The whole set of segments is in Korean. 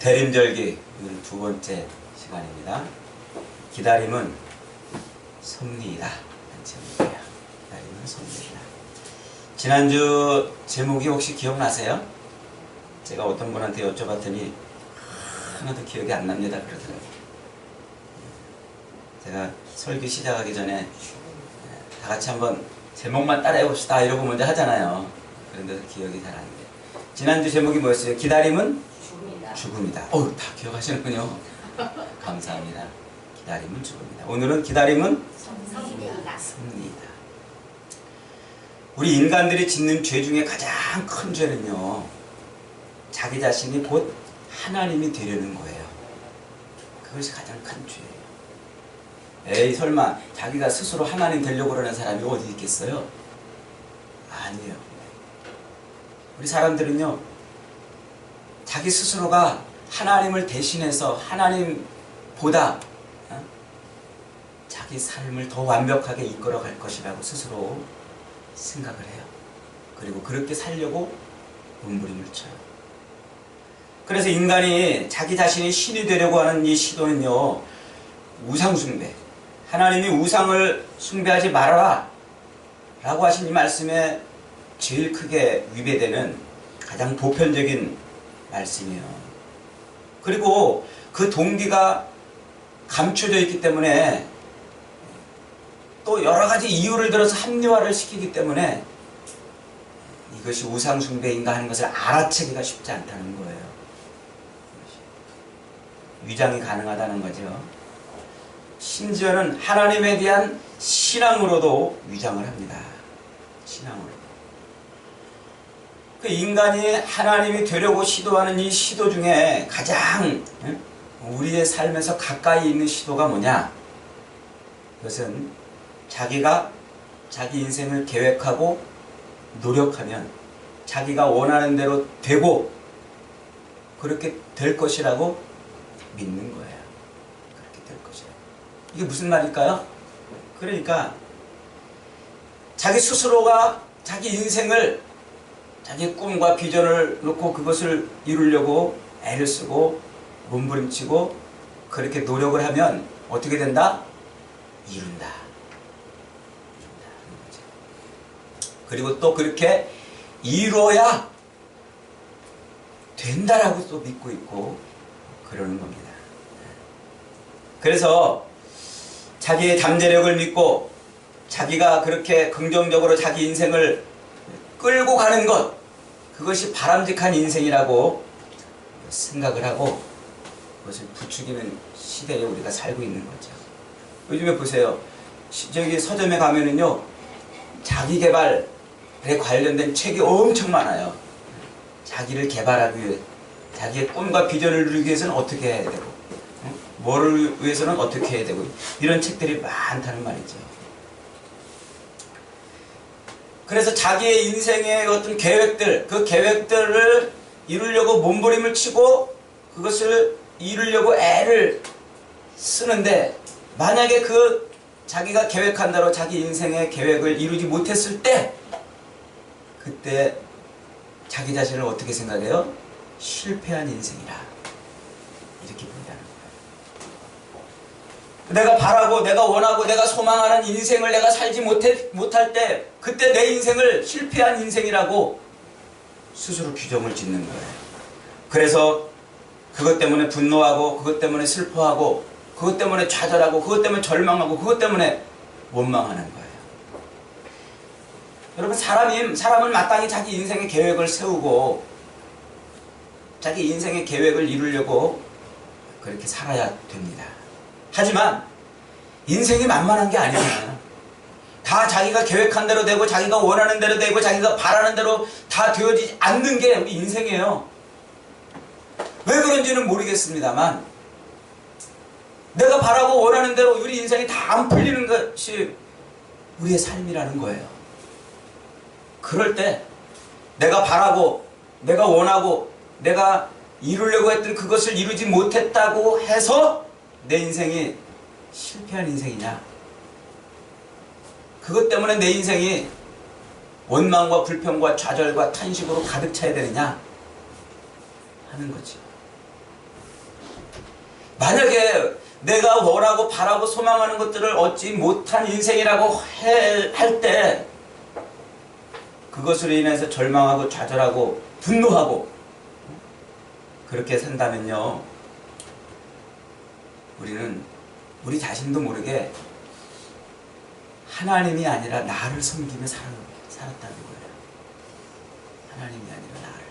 대림절기 오늘 두 번째 시간입니다. 기다림은 섭리이다. 제목이에요. 기다림은 섭리이다. 지난주 제목이 혹시 기억나세요? 제가 어떤 분한테 여쭤봤더니 하나도 기억이 안 납니다 그러더라고요. 제가 설교 시작하기 전에 다 같이 한번 제목만 따라해 봅시다 이러고 먼저 하잖아요. 그런데도 기억이 잘 안 돼요. 지난주 제목이 뭐였어요? 기다림은 죽음이다. 다 기억하시는군요. 감사합니다. 기다림은 죽음이다. 오늘은 기다림은 섭리이다. 우리 인간들이 짓는 죄 중에 가장 큰 죄는요, 자기 자신이 곧 하나님이 되려는 거예요. 그것이 가장 큰 죄예요. 에이 설마 자기가 스스로 하나님 되려고 그러는 사람이 어디 있겠어요? 아니에요. 우리 사람들은요, 자기 스스로가 하나님을 대신해서 하나님보다 자기 삶을 더 완벽하게 이끌어갈 것이라고 스스로 생각을 해요. 그리고 그렇게 살려고 몸부림을 쳐요. 그래서 인간이 자기 자신이 신이 되려고 하는 이 시도는요, 우상숭배, 하나님이 우상을 숭배하지 말아라 라고 하신 이 말씀에 제일 크게 위배되는 가장 보편적인 말씀이에요. 그리고 그 동기가 감춰져 있기 때문에 또 여러 가지 이유를 들어서 합리화를 시키기 때문에 이것이 우상숭배인가 하는 것을 알아채기가 쉽지 않다는 거예요. 위장이 가능하다는 거죠. 심지어는 하나님에 대한 신앙으로도 위장을 합니다. 신앙으로. 그 인간이 하나님이 되려고 시도하는 이 시도 중에 가장 우리의 삶에서 가까이 있는 시도가 뭐냐? 그것은 자기가 자기 인생을 계획하고 노력하면 자기가 원하는 대로 되고 그렇게 될 것이라고 믿는 거예요. 그렇게 될 것이라고. 이게 무슨 말일까요? 그러니까 자기 스스로가 자기 인생을 자기 꿈과 비전을 놓고 그것을 이루려고 애를 쓰고 몸부림치고 그렇게 노력을 하면 어떻게 된다? 이룬다. 그리고 또 그렇게 이루어야 된다라고 또 믿고 있고 그러는 겁니다. 그래서 자기의 잠재력을 믿고 자기가 그렇게 긍정적으로 자기 인생을 끌고 가는 것, 그것이 바람직한 인생이라고 생각을 하고 그것을 부추기는 시대에 우리가 살고 있는 거죠. 요즘에 보세요. 저기 서점에 가면은요, 자기 개발에 관련된 책이 엄청 많아요. 자기를 개발하기 위해, 자기의 꿈과 비전을 이루기 위해서는 어떻게 해야 되고, 뭐를 위해서는 어떻게 해야 되고, 이런 책들이 많다는 말이죠. 그래서 자기의 인생의 어떤 계획들, 그 계획들을 이루려고 몸부림을 치고 그것을 이루려고 애를 쓰는데, 만약에 그 자기가 계획한 대로 자기 인생의 계획을 이루지 못했을 때, 그때 자기 자신을 어떻게 생각해요? 실패한 인생이라 이렇게 본다는 거예요. 내가 바라고 내가 원하고 내가 소망하는 인생을 내가 살지 못할 때, 그때 내 인생을 실패한 인생이라고 스스로 규정을 짓는 거예요. 그래서 그것 때문에 분노하고 그것 때문에 슬퍼하고 그것 때문에 좌절하고 그것 때문에 절망하고 그것 때문에 원망하는 거예요. 여러분, 사람은 마땅히 자기 인생의 계획을 세우고 자기 인생의 계획을 이루려고 그렇게 살아야 됩니다. 하지만 인생이 만만한 게 아니잖아요. 다 자기가 계획한 대로 되고 자기가 원하는 대로 되고 자기가 바라는 대로 다 되어지지 않는 게 우리 인생이에요. 왜 그런지는 모르겠습니다만 내가 바라고 원하는 대로 우리 인생이 다 안 풀리는 것이 우리의 삶이라는 거예요. 그럴 때 내가 바라고 내가 원하고 내가 이루려고 했던 그것을 이루지 못했다고 해서 내 인생이 실패한 인생이냐? 그것 때문에 내 인생이 원망과 불평과 좌절과 탄식으로 가득 차야 되느냐? 하는 거지. 만약에 내가 원하고 바라고 소망하는 것들을 얻지 못한 인생이라고 할 때 그것으로 인해서 절망하고 좌절하고 분노하고 그렇게 산다면요, 우리는 우리 자신도 모르게 하나님이 아니라 나를 섬기며 살았다는 거예요. 하나님이 아니라 나를.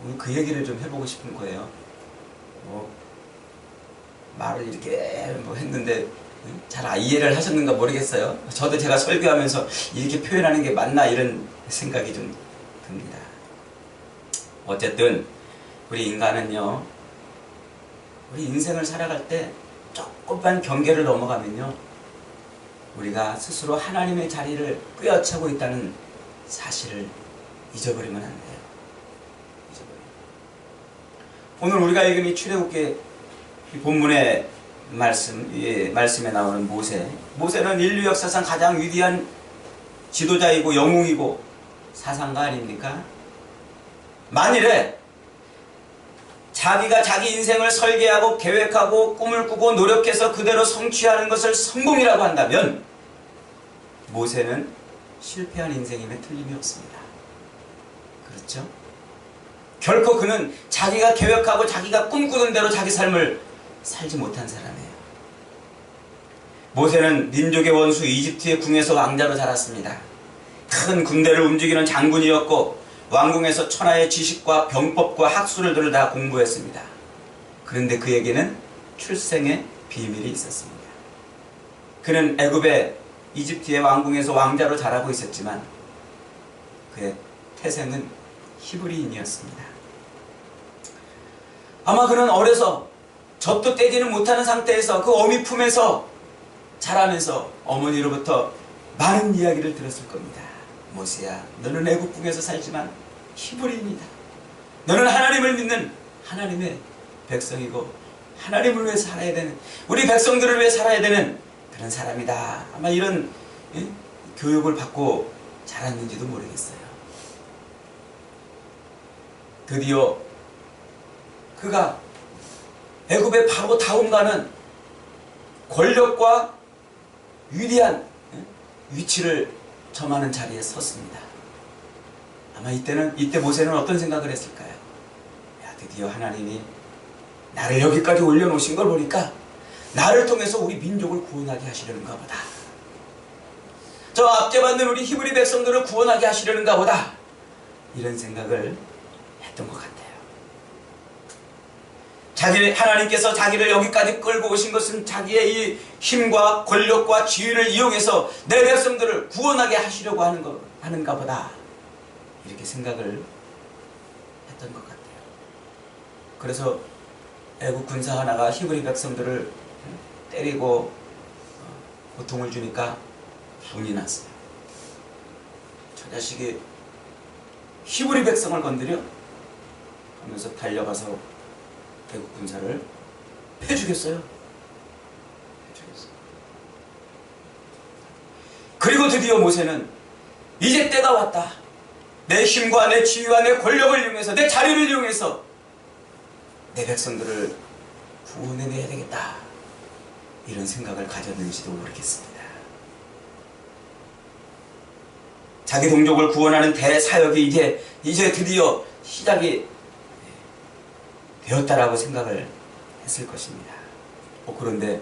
오늘 그 얘기를 좀 해보고 싶은 거예요. 말을 이렇게 했는데 잘 이해를 하셨는가 모르겠어요. 저도 제가 설교하면서 이렇게 표현하는 게 맞나 이런 생각이 좀 듭니다. 어쨌든 우리 인간은요, 우리 인생을 살아갈 때 조금만 경계를 넘어가면요, 우리가 스스로 하나님의 자리를 꿰어차고 있다는 사실을 잊어버리면 안 돼요. 오늘 우리가 읽은 이 출애굽기 본문의 말씀에 나오는 모세는 인류 역사상 가장 위대한 지도자이고 영웅이고 사상가 아닙니까? 만일에 자기가 자기 인생을 설계하고 계획하고 꿈을 꾸고 노력해서 그대로 성취하는 것을 성공이라고 한다면 모세는 실패한 인생임에 틀림이 없습니다. 그렇죠? 결코 그는 자기가 계획하고 자기가 꿈꾸는 대로 자기 삶을 살지 못한 사람이에요. 모세는 민족의 원수 이집트의 궁에서 왕자로 자랐습니다. 큰 군대를 움직이는 장군이었고 왕궁에서 천하의 지식과 병법과 학술들을 다 공부했습니다. 그런데 그에게는 출생의 비밀이 있었습니다. 그는 애굽의 이집트의 왕궁에서 왕자로 자라고 있었지만 그의 태생은 히브리인이었습니다. 아마 그는 어려서 젖도 떼지는 못하는 상태에서 그 어미 품에서 자라면서 어머니로부터 많은 이야기를 들었을 겁니다. 모세야, 너는 애국궁에서 살지만 히브리인이다. 너는 하나님을 믿는 하나님의 백성이고 하나님을 위해 살아야 되는, 우리 백성들을 위해 살아야 되는 그런 사람이다. 아마 이런 교육을 받고 자랐는지도 모르겠어요. 드디어 그가 애굽의 바로 다음가는 권력과 위대한 위치를 점하는 자리에 섰습니다. 아마 이때 모세는 어떤 생각을 했을까요? 야, 드디어 하나님이 나를 여기까지 올려놓으신 걸 보니까 나를 통해서 우리 민족을 구원하게 하시려는가 보다. 저 압제받는 우리 히브리 백성들을 구원하게 하시려는가 보다. 이런 생각을 했던 것 같아요. 하나님께서 자기를 여기까지 끌고 오신 것은 자기의 이 힘과 권력과 지위를 이용해서 내 백성들을 구원하게 하시려고 하는가 보다. 이렇게 생각을 했던 것 같아요. 그래서 애국 군사 하나가 히브리 백성들을 때리고 고통을 주니까 분이 났어요. 저 자식이 히브리 백성을 건드려? 하면서 달려가서 애국 군사를 패주겠어요. 그리고 드디어 모세는 이제 때가 왔다. 내 힘과 내 지위와 내 권력을 이용해서, 내 자리를 이용해서 내 백성들을 구원해내야 되겠다. 이런 생각을 가졌는지도 모르겠습니다. 자기 동족을 구원하는 대사역이 이제 드디어 시작이 되었다라고 생각을 했을 것입니다. 그런데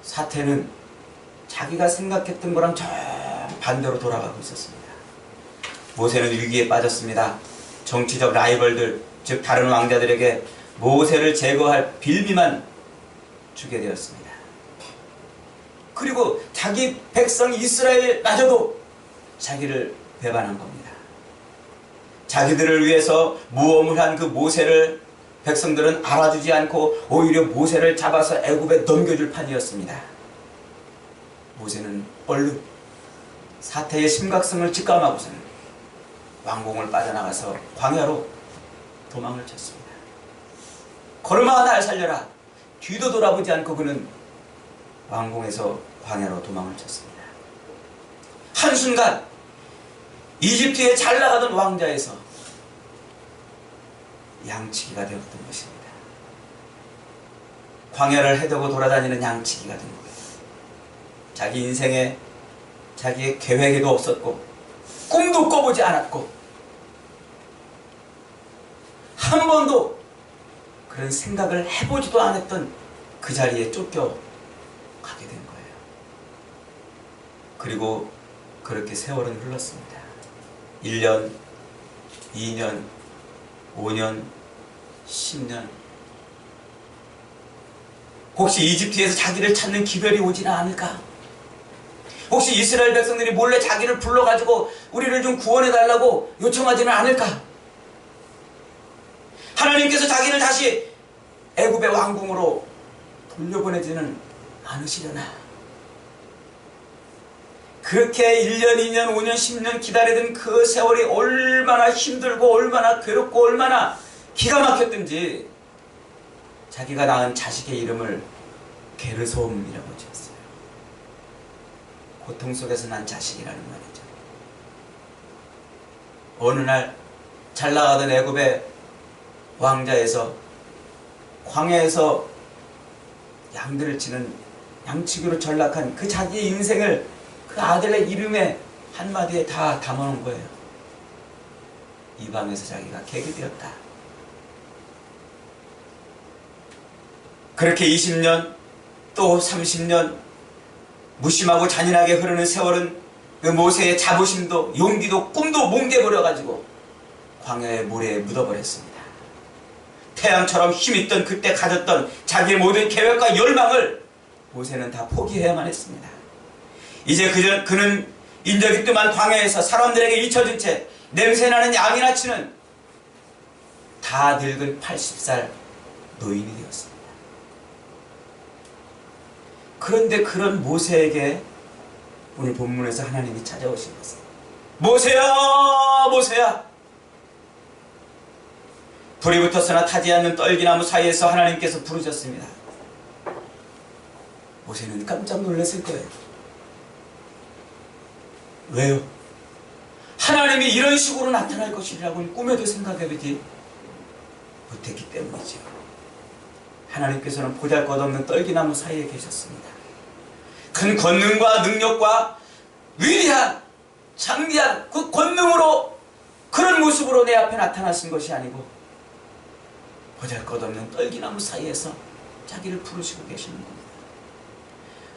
사태는 자기가 생각했던 거랑 반대로 돌아가고 있었습니다. 모세는 위기에 빠졌습니다. 정치적 라이벌들, 즉 다른 왕자들에게 모세를 제거할 빌미만 주게 되었습니다. 그리고 자기 백성 이스라엘마저도 자기를 배반한 겁니다. 자기들을 위해서 모험을 한 그 모세를 백성들은 알아주지 않고 오히려 모세를 잡아서 애굽에 넘겨줄 판이었습니다. 모세는 얼른 사태의 심각성을 직감하고서는 왕궁을 빠져나가서 광야로 도망을 쳤습니다. 걸음아 날 살려라. 뒤도 돌아보지 않고 그는 왕궁에서 광야로 도망을 쳤습니다. 한순간 이집트에 잘 나가던 왕자에서 양치기가 되었던 것입니다. 광야를 헤매고 돌아다니는 양치기가 된 거예요. 자기 인생에 자기의 계획에도 없었고 꿈도 꿔보지 않았고 한 번도 그런 생각을 해보지도 않았던 그 자리에 쫓겨가게 된 거예요. 그리고 그렇게 세월은 흘렀습니다. 1년, 2년, 5년, 10년. 혹시 이집트에서 자기를 찾는 기별이 오지는 않을까? 혹시 이스라엘 백성들이 몰래 자기를 불러가지고 우리를 좀 구원해달라고 요청하지는 않을까? 하나님께서 자기를 다시 애굽의 왕궁으로 돌려보내지는 않으시려나? 그렇게 1년, 2년, 5년, 10년 기다리던 그 세월이 얼마나 힘들고 얼마나 괴롭고 얼마나 기가 막혔든지 자기가 낳은 자식의 이름을 게르솜이라고 지었어요. 고통 속에서 난 자식이라는 말이죠. 어느 날 잘 나가던 애굽의 왕자에서 광야에서 양들을 치는 양치기로 전락한 그 자기의 인생을 그 아들의 이름에 한마디에 다 담아놓은 거예요. 이 밤에서 자기가 객이 되었다. 그렇게 20년 또 30년 무심하고 잔인하게 흐르는 세월은 그 모세의 자부심도 용기도 꿈도 뭉개버려가지고 광야의 모래에 묻어버렸습니다. 태양처럼 힘있던 그때 가졌던 자기의 모든 계획과 열망을 모세는 다 포기해야만 했습니다. 이제 그는 인적이 뜸한 광야에서 사람들에게 잊혀진 채 냄새나는 양이나 치는 다 늙은 80살 노인이 되었습니다. 그런데 그런 모세에게 오늘 본문에서 하나님이 찾아오신 것은 모세야 모세야. 불이 붙었으나 타지 않는 떨기나무 사이에서 하나님께서 부르셨습니다. 모세는 깜짝 놀랐을 거예요. 왜요? 하나님이 이런 식으로 나타날 것이라고는 꿈에도 생각해보지 못했기 때문이죠. 하나님께서는 보잘것없는 떨기나무 사이에 계셨습니다. 큰 권능과 능력과 위대한 장대한 그 권능으로 그런 모습으로 내 앞에 나타나신 것이 아니고 보잘것없는 떨기나무 사이에서 자기를 부르시고 계시는 겁니다.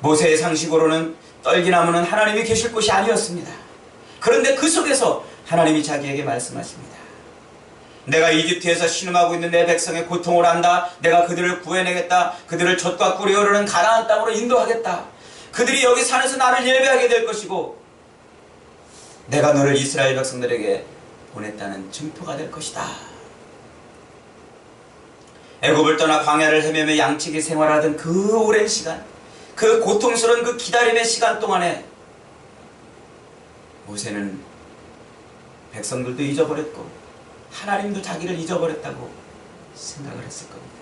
모세의 상식으로는 떨기나무는 하나님이 계실 곳이 아니었습니다. 그런데 그 속에서 하나님이 자기에게 말씀하십니다. 내가 이집트에서 신음하고 있는 내 백성의 고통을 안다. 내가 그들을 구해내겠다. 그들을 젖과 꿀이 흐르는 가나안 땅으로 인도하겠다. 그들이 여기 산에서 나를 예배하게 될 것이고 내가 너를 이스라엘 백성들에게 보냈다는 증표가 될 것이다. 애굽을 떠나 광야를 헤매며 양치기 생활하던 그 오랜 시간, 그 고통스러운 그 기다림의 시간 동안에 모세는 백성들도 잊어버렸고 하나님도 자기를 잊어버렸다고 생각을 했을 겁니다.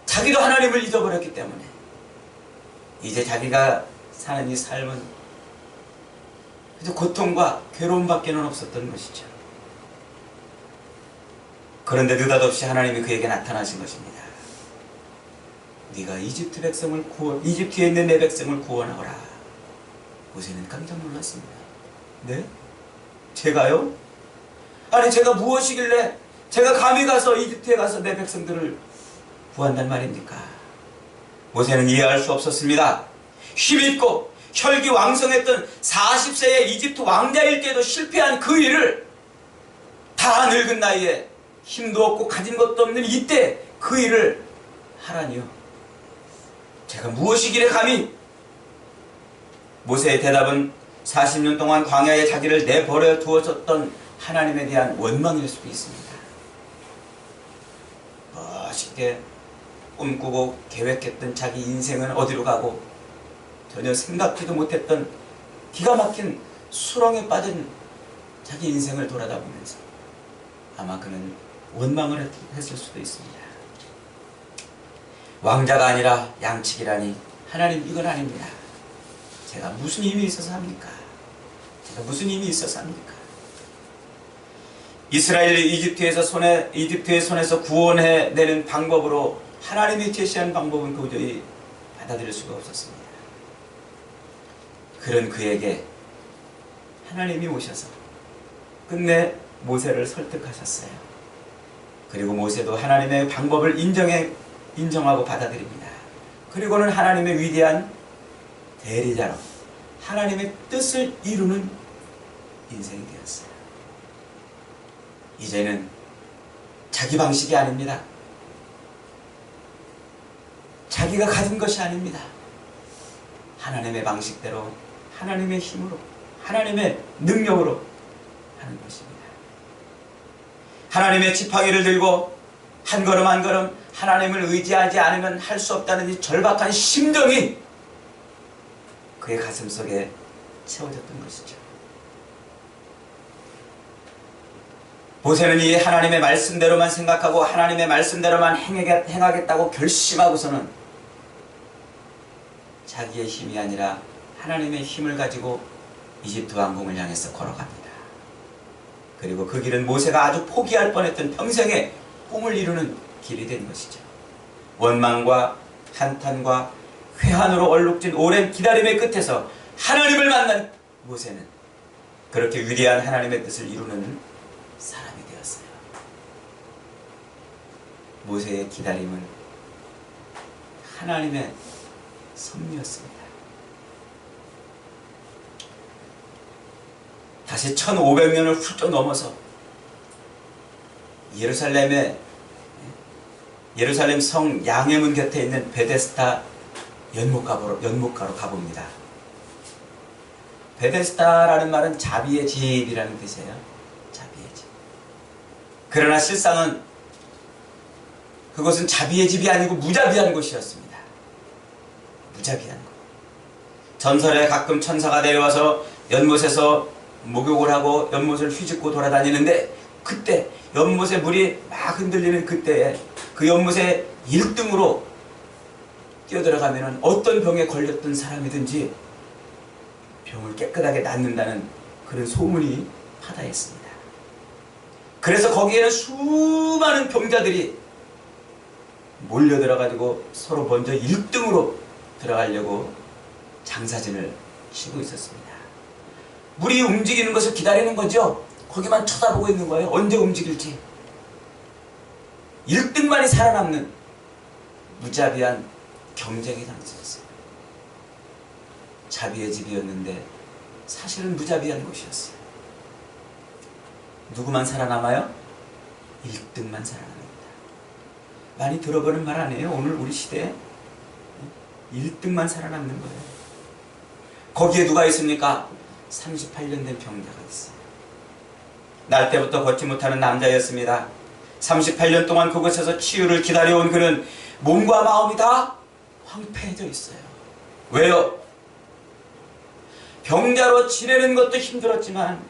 자기도 하나님을 잊어버렸기 때문에 이제 자기가 사는 이 삶은 그저 고통과 괴로움밖에는 없었던 것이죠. 그런데 느닷없이 하나님이 그에게 나타나신 것입니다. 네가 이집트에 있는 내 백성을 구원하거라. 모세는 깜짝 놀랐습니다. 네? 제가요? 아니 제가 무엇이길래 제가 감히 가서 이집트에 가서 내 백성들을 구한단 말입니까? 모세는 이해할 수 없었습니다. 힘있고 혈기왕성했던 40세의 이집트 왕자일 때도 실패한 그 일을 다 늙은 나이에 힘도 없고 가진 것도 없는 이때 그 일을 하라니요. 제가 무엇이길래 감히? 모세의 대답은 40년 동안 광야에 자기를 내버려 두었었던 하나님에 대한 원망일 수도 있습니다. 멋있게 꿈꾸고 계획했던 자기 인생은 어디로 가고 전혀 생각지도 못했던 기가 막힌 수렁에 빠진 자기 인생을 돌아다보면서 아마 그는 원망을 했을 수도 있습니다. 왕자가 아니라 양치기라니 하나님 이건 아닙니다. 제가 무슨 힘이 있어서 합니까? 제가 무슨 힘이 있어서 합니까? 이스라엘이 이집트의 손에서 구원해내는 방법으로 하나님이 제시한 방법은 도저히 받아들일 수가 없었습니다. 그런 그에게 하나님이 오셔서 끝내 모세를 설득하셨어요. 그리고 모세도 하나님의 방법을 인정하고 받아들입니다. 그리고는 하나님의 위대한 대리자로 하나님의 뜻을 이루는 인생이 되었어요. 이제는 자기 방식이 아닙니다. 자기가 가진 것이 아닙니다. 하나님의 방식대로, 하나님의 힘으로, 하나님의 능력으로 하는 것입니다. 하나님의 지팡이를 들고 한 걸음 한 걸음 하나님을 의지하지 않으면 할 수 없다는 이 절박한 심정이 그의 가슴 속에 채워졌던 것이죠. 모세는 이 하나님의 말씀대로만 생각하고 하나님의 말씀대로만 행하겠다고 결심하고서는 자기의 힘이 아니라 하나님의 힘을 가지고 이집트 왕궁을 향해서 걸어갑니다. 그리고 그 길은 모세가 아주 포기할 뻔했던 평생의 꿈을 이루는 길이 된 것이죠. 원망과 한탄과 회한으로 얼룩진 오랜 기다림의 끝에서 하나님을 만난 모세는 그렇게 위대한 하나님의 뜻을 이루는 사람이 되었어요. 모세의 기다림은 하나님의 섭리였습니다. 다시 1500년을 훌쩍 넘어서 예루살렘 성 양해문 곁에 있는 베데스다 연못가로 가봅니다. 베데스다라는 말은 자비의 집이라는 뜻이에요. 자비의 집. 그러나 실상은 그것은 자비의 집이 아니고 무자비한 곳이었습니다. 무자비한 곳. 전설에 가끔 천사가 내려와서 연못에서 목욕을 하고 연못을 휘젓고 돌아다니는데 그때 연못에 물이 막 흔들리는 그때에 그 연못에 1등으로 뛰어들어가면 어떤 병에 걸렸던 사람이든지 병을 깨끗하게 낫는다는 그런 소문이 파다했습니다. 그래서 거기에는 수많은 병자들이 몰려들어가지고 서로 먼저 1등으로 들어가려고 장사진을 치고 있었습니다. 물이 움직이는 것을 기다리는 거죠. 거기만 쳐다보고 있는 거예요. 언제 움직일지. 1등만이 살아남는 무자비한 경쟁의 장소였어요. 자비의 집이었는데 사실은 무자비한 곳이었어요. 누구만 살아남아요? 1등만 살아납니다. 많이 들어보는 말 아니에요? 오늘 우리 시대에 1등만 살아남는 거예요. 거기에 누가 있습니까? 38년 된 병자가 있어요. 날 때부터 걷지 못하는 남자였습니다. 38년 동안 그곳에서 치유를 기다려온 그는 몸과 마음이 다 황폐해져 있어요. 왜요? 병자로 지내는 것도 힘들었지만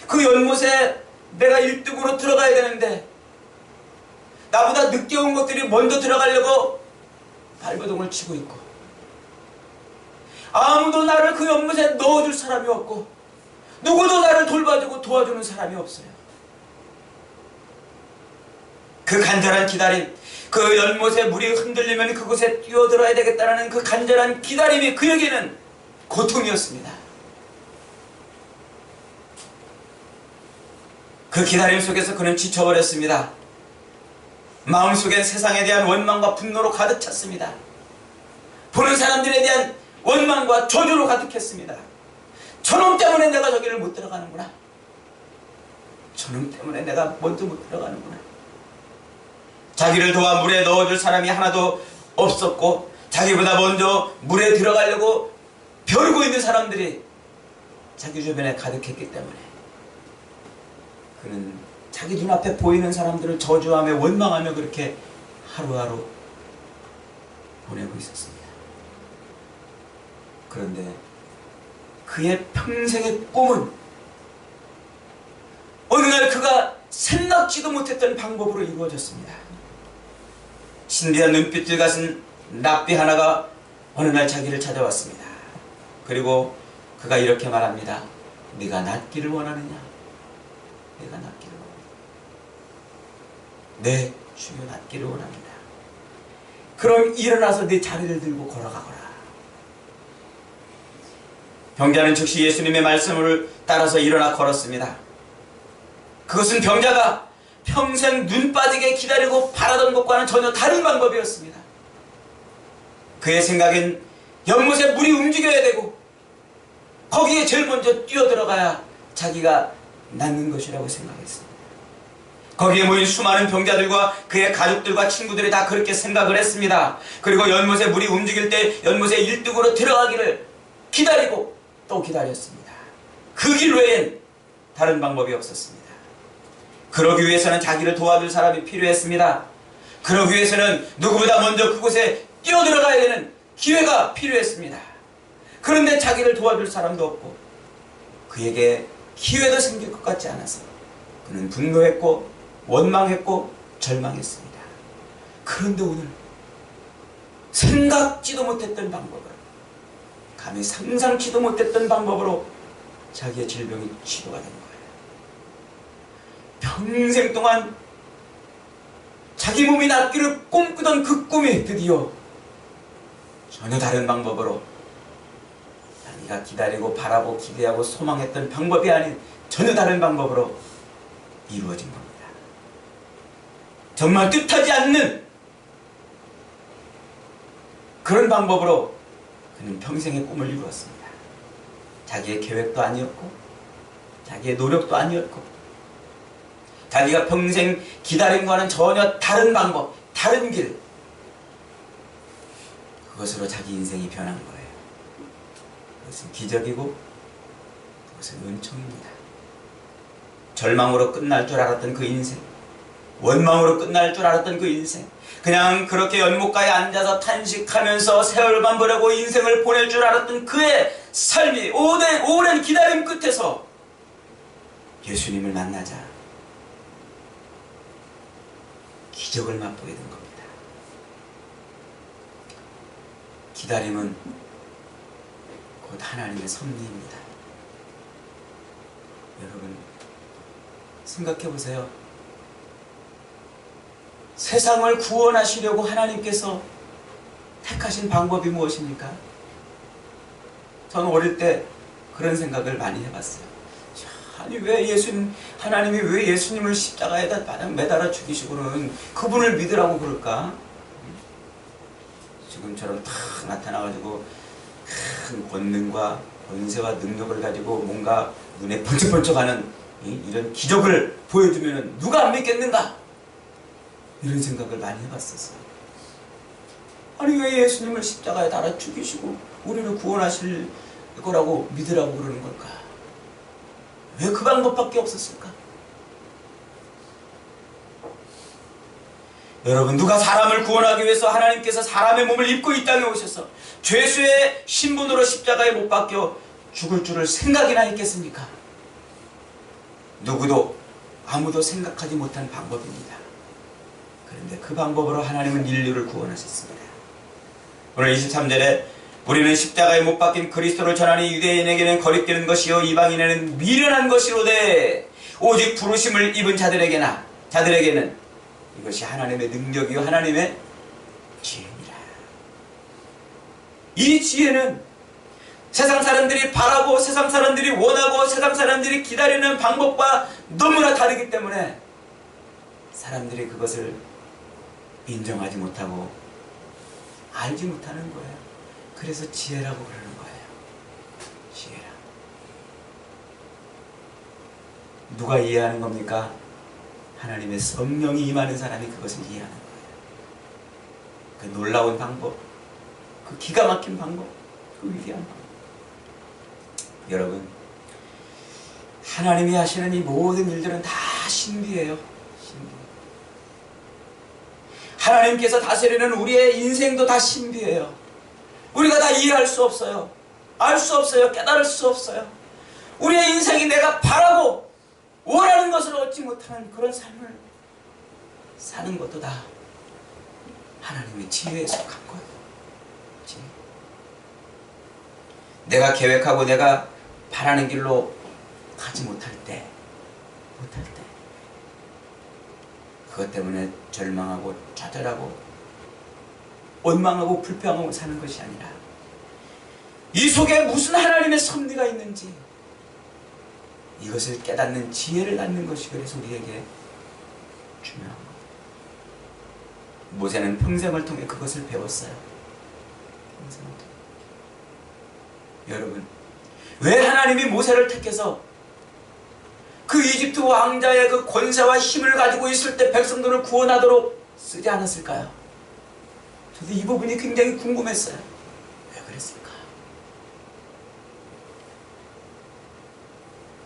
그 연못에 내가 1등으로 들어가야 되는데 나보다 늦게 온 것들이 먼저 들어가려고 발버둥을 치고 있고 아무도 나를 그 연못에 넣어줄 사람이 없고 누구도 나를 돌봐주고 도와주는 사람이 없어요. 그 간절한 기다림, 그 연못에 물이 흔들리면 그곳에 뛰어들어야 되겠다는 그 간절한 기다림이 그에게는 고통이었습니다. 그 기다림 속에서 그는 지쳐버렸습니다. 마음속엔 세상에 대한 원망과 분노로 가득 찼습니다. 보는 사람들에 대한 원망과 저주로 가득했습니다. 저놈 때문에 내가 저기를 못 들어가는구나. 저놈 때문에 내가 먼저 못 들어가는구나. 자기를 도와 물에 넣어줄 사람이 하나도 없었고 자기보다 먼저 물에 들어가려고 벼르고 있는 사람들이 자기 주변에 가득했기 때문에 그는 자기 눈앞에 보이는 사람들을 저주하며 원망하며 그렇게 하루하루 보내고 있었습니다. 그런데 그의 평생의 꿈은 어느 날 그가 생각지도 못했던 방법으로 이루어졌습니다. 신비한 눈빛을 가진 납비 하나가 어느 날 자기를 찾아왔습니다. 그리고 그가 이렇게 말합니다. 네가 낫기를 원하느냐? 내가 낫기를 원합니다. 네, 주여 낫기를 원합니다. 그럼 일어나서 네 자리를 들고 걸어가거라. 병자는 즉시 예수님의 말씀을 따라서 일어나 걸었습니다. 그것은 병자가 평생 눈 빠지게 기다리고 바라던 것과는 전혀 다른 방법이었습니다. 그의 생각엔 연못에 물이 움직여야 되고 거기에 제일 먼저 뛰어들어가야 자기가 낫는 것이라고 생각했습니다. 거기에 모인 수많은 병자들과 그의 가족들과 친구들이 다 그렇게 생각을 했습니다. 그리고 연못에 물이 움직일 때 연못에 일뚝으로 들어가기를 기다리고 또 기다렸습니다. 그 길 외엔 다른 방법이 없었습니다. 그러기 위해서는 자기를 도와줄 사람이 필요했습니다. 그러기 위해서는 누구보다 먼저 그곳에 뛰어들어가야 되는 기회가 필요했습니다. 그런데 자기를 도와줄 사람도 없고 그에게 기회도 생길 것 같지 않아서 그는 분노했고 원망했고 절망했습니다. 그런데 오늘 생각지도 못했던 방법으로, 감히 상상치도 못했던 방법으로 자기의 질병이 치료가 된 거예요. 평생 동안 자기 몸이 낫기를 꿈꾸던 그 꿈이 드디어 전혀 다른 방법으로, 자기가 기다리고 바라고 기대하고 소망했던 방법이 아닌 전혀 다른 방법으로 이루어진 겁니다. 정말 뜻하지 않는 그런 방법으로 그는 평생의 꿈을 이루었습니다. 자기의 계획도 아니었고 자기의 노력도 아니었고 자기가 평생 기다린 것과는 전혀 다른 방법, 다른 길, 그것으로 자기 인생이 변한 거예요. 그것은 기적이고 그것은 은총입니다. 절망으로 끝날 줄 알았던 그 인생, 원망으로 끝날 줄 알았던 그 인생, 그냥 그렇게 연못가에 앉아서 탄식하면서 세월만 보내고 인생을 보낼 줄 알았던 그의 삶이 오랜 기다림 끝에서 예수님을 만나자 기적을 맛보게 된 겁니다. 기다림은 곧 하나님의 섭리입니다. 여러분 생각해 보세요. 세상을 구원하시려고 하나님께서 택하신 방법이 무엇입니까? 저는 어릴 때 그런 생각을 많이 해봤어요. 아니 왜 하나님이 왜 예수님을 십자가에다 매달아 죽이시고는 그분을 믿으라고 그럴까? 지금처럼 탁 나타나가지고 큰 권능과 권세와 능력을 가지고 뭔가 눈에 번쩍번쩍하는 이런 기적을 보여주면 누가 안 믿겠는가? 이런 생각을 많이 해봤었어요. 아니 왜 예수님을 십자가에 달아 죽이시고 우리를 구원하실 거라고 믿으라고 그러는 걸까? 왜 그 방법밖에 없었을까? 여러분, 누가 사람을 구원하기 위해서 하나님께서 사람의 몸을 입고 이 땅에 오셔서 죄수의 신분으로 십자가에 못 박혀 죽을 줄을 생각이나 했겠습니까? 누구도 아무도 생각하지 못한 방법입니다. 그런데 그 방법으로 하나님은 인류를 구원하셨습니다. 오늘 23절에 우리는 십자가에 못 박힌 그리스도를 전하니 유대인에게는 거리끼는 것이요 이방인에게는 미련한 것이로되 오직 부르심을 입은 자들에게는 이것이 하나님의 능력이요 하나님의 지혜니라. 이 지혜는 세상 사람들이 바라고 세상 사람들이 원하고 세상 사람들이 기다리는 방법과 너무나 다르기 때문에 사람들이 그것을 인정하지 못하고 알지 못하는 거예요. 그래서 지혜라고 그러는 거예요. 지혜라. 누가 이해하는 겁니까? 하나님의 성령이 임하는 사람이 그것을 이해하는 거예요. 그 놀라운 방법, 그 기가 막힌 방법, 그 위대한 방법. 여러분, 하나님이 하시는 이 모든 일들은 다 신비해요. 신비. 하나님께서 다스리는 우리의 인생도 다 신비해요. 우리가 다 이해할 수 없어요. 알 수 없어요. 깨달을 수 없어요. 우리의 인생이 내가 바라고 원하는 것을 얻지 못하는 그런 삶을 사는 것도 다 하나님의 지혜에 속한 거예요. 지혜. 내가 계획하고 내가 바라는 길로 가지 못할 때 그것 때문에 절망하고 좌절하고 원망하고 불평하고 사는 것이 아니라 이 속에 무슨 하나님의 섭리가 있는지 이것을 깨닫는 지혜를 갖는 것이 그래서 우리에게 중요한 것. 모세는 평생을 통해 그것을 배웠어요. 평생을 통해. 여러분, 왜 하나님이 모세를 택해서 그 이집트 왕자의 그 권세와 힘을 가지고 있을 때 백성들을 구원하도록 쓰지 않았을까요? 저도 이 부분이 굉장히 궁금했어요. 왜 그랬을까?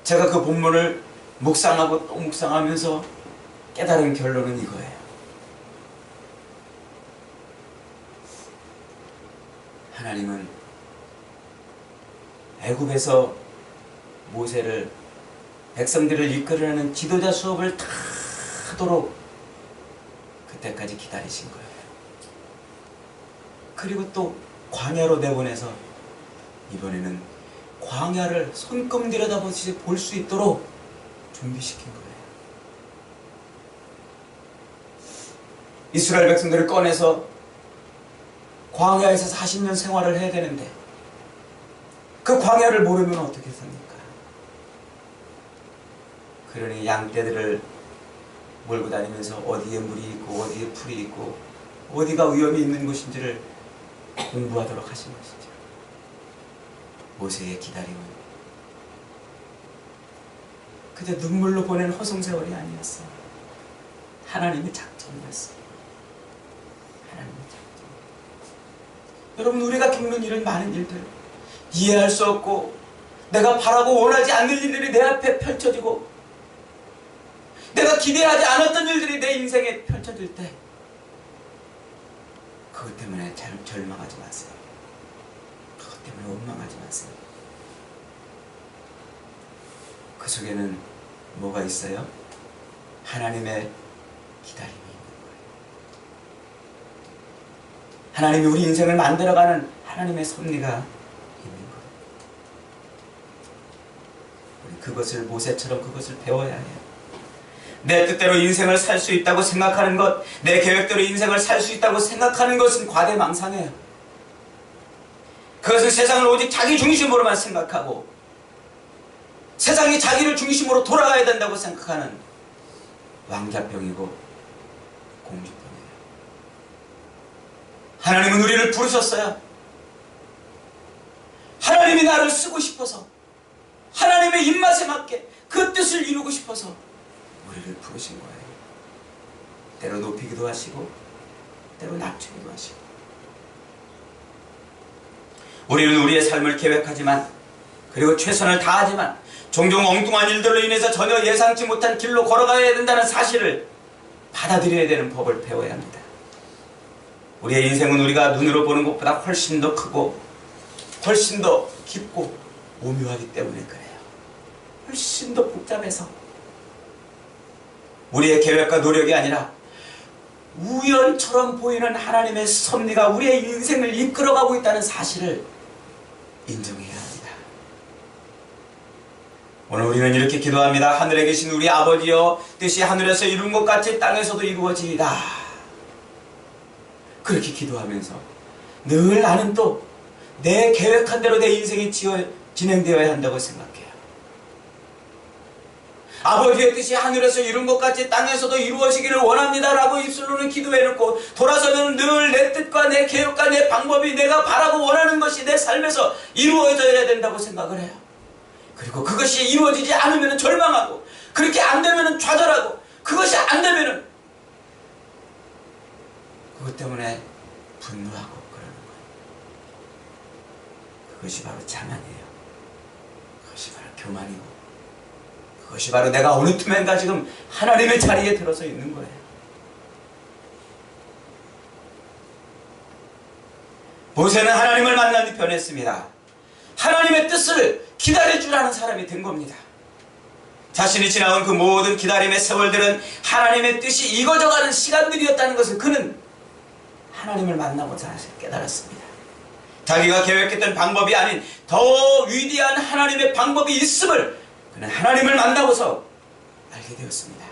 제가 그 본문을 묵상하고 또 묵상하면서 깨달은 결론은 이거예요. 하나님은 애굽에서 모세를 백성들을 이끌어내는 지도자 수업을 다 하도록 그때까지 기다리신 거예요. 그리고 또 광야로 내보내서 이번에는 광야를 손금 들여다보듯이 볼 수 있도록 준비시킨 거예요. 이스라엘 백성들을 꺼내서 광야에서 40년 생활을 해야 되는데 그 광야를 모르면 어떻게 삽니까? 그러니 양떼들을 몰고 다니면서 어디에 물이 있고 어디에 풀이 있고 어디가 위험이 있는 곳인지를 공부하도록 하신 것이죠. 모세의 기다림은 그저 눈물로 보낸 허송세월이 아니었어요. 하나님의 작전이었어요. 하나님의 작전. 여러분, 우리가 겪는 이런 많은 일들, 이해할 수 없고 내가 바라고 원하지 않는 일들이 내 앞에 펼쳐지고 내가 기대하지 않았던 일들이 내 인생에 펼쳐질 때 그것 때문에 절망하지 마세요. 그것 때문에 원망하지 마세요. 그 속에는 뭐가 있어요? 하나님의 기다림이 있는 거예요. 하나님이 우리 인생을 만들어가는 하나님의 섭리가 있는 거예요. 우리 그것을 모세처럼 그것을 배워야 해요. 내 뜻대로 인생을 살 수 있다고 생각하는 것, 내 계획대로 인생을 살 수 있다고 생각하는 것은 과대망상해요. 그것은 세상을 오직 자기 중심으로만 생각하고 세상이 자기를 중심으로 돌아가야 된다고 생각하는 왕자병이고 공주병이에요. 하나님은 우리를 부르셨어요. 하나님이 나를 쓰고 싶어서 하나님의 입맛에 맞게 그 뜻을 이루고 싶어서 우리를 부르신 거예요. 때로 높이기도 하시고 때로 낮추기도 하시고. 우리는 우리의 삶을 계획하지만 그리고 최선을 다하지만 종종 엉뚱한 일들로 인해서 전혀 예상치 못한 길로 걸어가야 된다는 사실을 받아들여야 되는 법을 배워야 합니다. 우리의 인생은 우리가 눈으로 보는 것보다 훨씬 더 크고 훨씬 더 깊고 오묘하기 때문에 그래요. 훨씬 더 복잡해서 우리의 계획과 노력이 아니라 우연처럼 보이는 하나님의 섭리가 우리의 인생을 이끌어가고 있다는 사실을 인정해야 합니다. 오늘 우리는 이렇게 기도합니다. 하늘에 계신 우리 아버지여, 뜻이 하늘에서 이룬 것 같이 땅에서도 이루어지이다. 그렇게 기도하면서 늘 나는 또 내 계획한 대로 내 인생이 진행되어야 한다고 생각해요. 아버지의 뜻이 하늘에서 이룬 것 같이 땅에서도 이루어지기를 원합니다 라고 입술로는 기도해놓고 돌아서면 늘 내 뜻과 내 계획과 내 방법이 내가 바라고 원하는 것이 내 삶에서 이루어져야 된다고 생각을 해요. 그리고 그것이 이루어지지 않으면 절망하고 그렇게 안 되면 좌절하고 그것이 안 되면 그것 때문에 분노하고 그러는 거예요. 그것이 바로 자만이에요. 그것이 바로 교만이고 그것이 바로 내가 어느 틈엔가 지금 하나님의 자리에 들어서 있는 거예요. 모세는 하나님을 만난 뒤 변했습니다. 하나님의 뜻을 기다려주라는 사람이 된 겁니다. 자신이 지나온 그 모든 기다림의 세월들은 하나님의 뜻이 이거져가는 시간들이었다는 것을 그는 하나님을 만나고 사실 깨달았습니다. 자기가 계획했던 방법이 아닌 더 위대한 하나님의 방법이 있음을 그는 하나님을 만나고서 알게 되었습니다.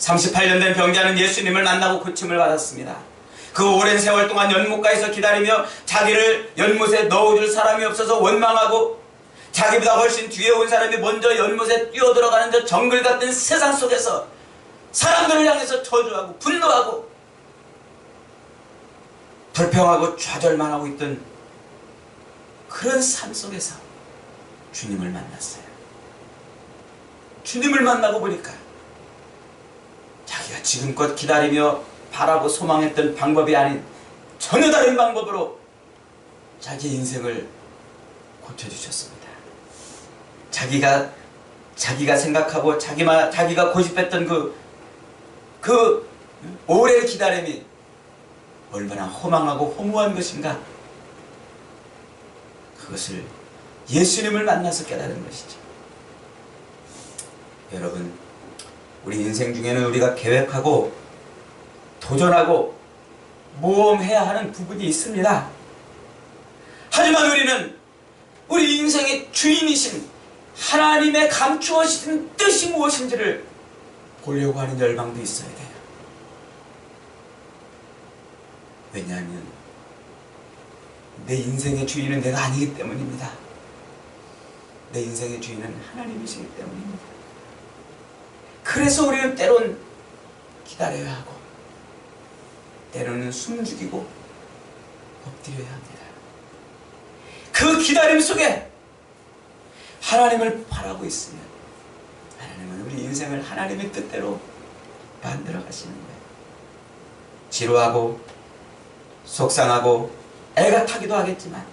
38년 된 병자는 예수님을 만나고 고침을 받았습니다. 그 오랜 세월 동안 연못가에서 기다리며 자기를 연못에 넣어줄 사람이 없어서 원망하고 자기보다 훨씬 뒤에 온 사람이 먼저 연못에 뛰어들어가는 저 정글 같은 세상 속에서 사람들을 향해서 저주하고 분노하고 불평하고 좌절만 하고 있던 그런 삶 속에서 주님을 만났어요. 주님을 만나고 보니까 자기가 지금껏 기다리며 바라고 소망했던 방법이 아닌 전혀 다른 방법으로 자기 인생을 고쳐주셨습니다. 자기가 생각하고 자기가 고집했던 그 오랜 기다림이 얼마나 허망하고 허무한 것인가, 그것을 예수님을 만나서 깨달은 것이죠. 여러분, 우리 인생 중에는 우리가 계획하고 도전하고 모험해야 하는 부분이 있습니다. 하지만 우리는 우리 인생의 주인이신 하나님의 감추어진 뜻이 무엇인지를 보려고 하는 열망도 있어야 돼요. 왜냐하면 내 인생의 주인은 내가 아니기 때문입니다. 내 인생의 주인은 하나님이시기 때문입니다. 그래서 우리는 때론 기다려야 하고 때로는 숨죽이고 엎드려야 합니다. 그 기다림 속에 하나님을 바라고 있으면 하나님은 우리 인생을 하나님의 뜻대로 만들어 가시는 거예요. 지루하고 속상하고 애가 타기도 하겠지만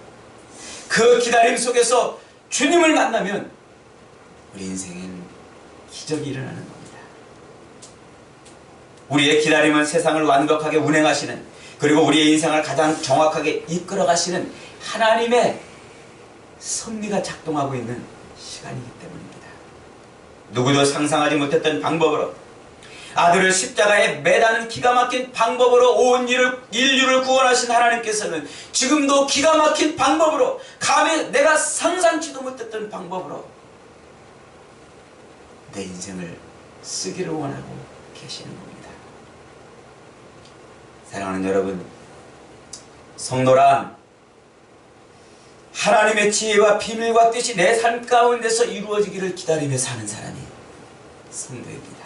그 기다림 속에서 주님을 만나면 우리 인생엔 기적이 일어나는 겁니다. 우리의 기다림은 세상을 완벽하게 운행하시는, 그리고 우리의 인생을 가장 정확하게 이끌어 가시는 하나님의 섭리가 작동하고 있는 시간이기 때문입니다. 누구도 상상하지 못했던 방법으로 아들을 십자가에 매다는 기가 막힌 방법으로 온 인류를 구원하신 하나님께서는 지금도 기가 막힌 방법으로, 감히 내가 상상치도 못했던 방법으로 내 인생을 쓰기를 원하고 계시는 겁니다. 사랑하는 여러분, 성도란 하나님의 지혜와 비밀과 뜻이 내 삶 가운데서 이루어지기를 기다리며 사는 사람이 성도입니다.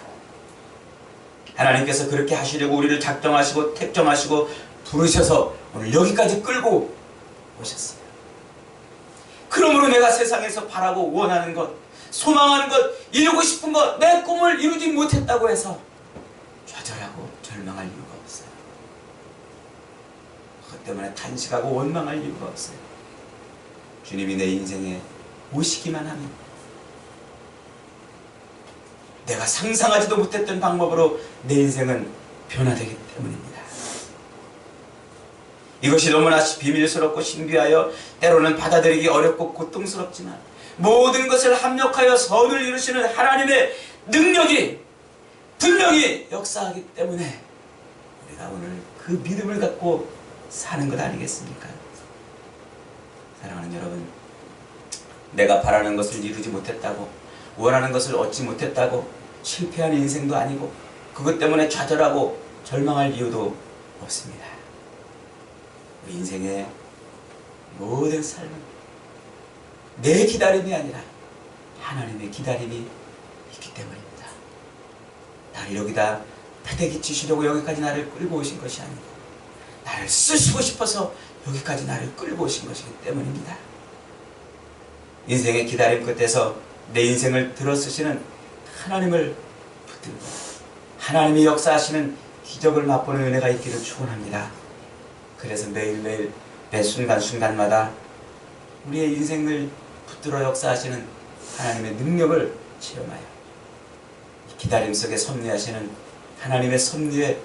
하나님께서 그렇게 하시려고 우리를 작정하시고 택정하시고 부르셔서 오늘 여기까지 끌고 오셨어요. 그러므로 내가 세상에서 바라고 원하는 것, 소망하는 것, 이루고 싶은 것, 내 꿈을 이루지 못했다고 해서 좌절하고 절망할 이유가 없어요. 그것 때문에 탄식하고 원망할 이유가 없어요. 주님이 내 인생에 오시기만 하면 내가 상상하지도 못했던 방법으로 내 인생은 변화되기 때문입니다. 이것이 너무나 비밀스럽고 신비하여 때로는 받아들이기 어렵고 고통스럽지만 모든 것을 합력하여 선을 이루시는 하나님의 능력이 분명히 역사하기 때문에 우리가 오늘 그 믿음을 갖고 사는 것 아니겠습니까? 사랑하는 여러분, 내가 바라는 것을 이루지 못했다고, 원하는 것을 얻지 못했다고 실패한 인생도 아니고 그것 때문에 좌절하고 절망할 이유도 없습니다. 우리 인생의 모든 삶은 내 기다림이 아니라 하나님의 기다림이 있기 때문입니다. 나를 여기다 패대기 치시려고 여기까지 나를 끌고 오신 것이 아니고 나를 쓰시고 싶어서 여기까지 나를 끌고 오신 것이기 때문입니다. 인생의 기다림 끝에서 내 인생을 들어쓰시는 하나님을 붙들고 하나님이 역사하시는 기적을 맛보는 은혜가 있기를 축원합니다. 그래서 매일매일 매 순간순간마다 우리의 인생을 붙들어 역사하시는 하나님의 능력을 체험하여 기다림 속에 섭리하시는 하나님의 섭리의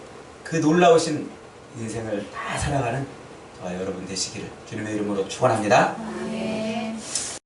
그 놀라우신 인생을 다 살아가는 저와 여러분 되시기를 주님의 이름으로 축원합니다.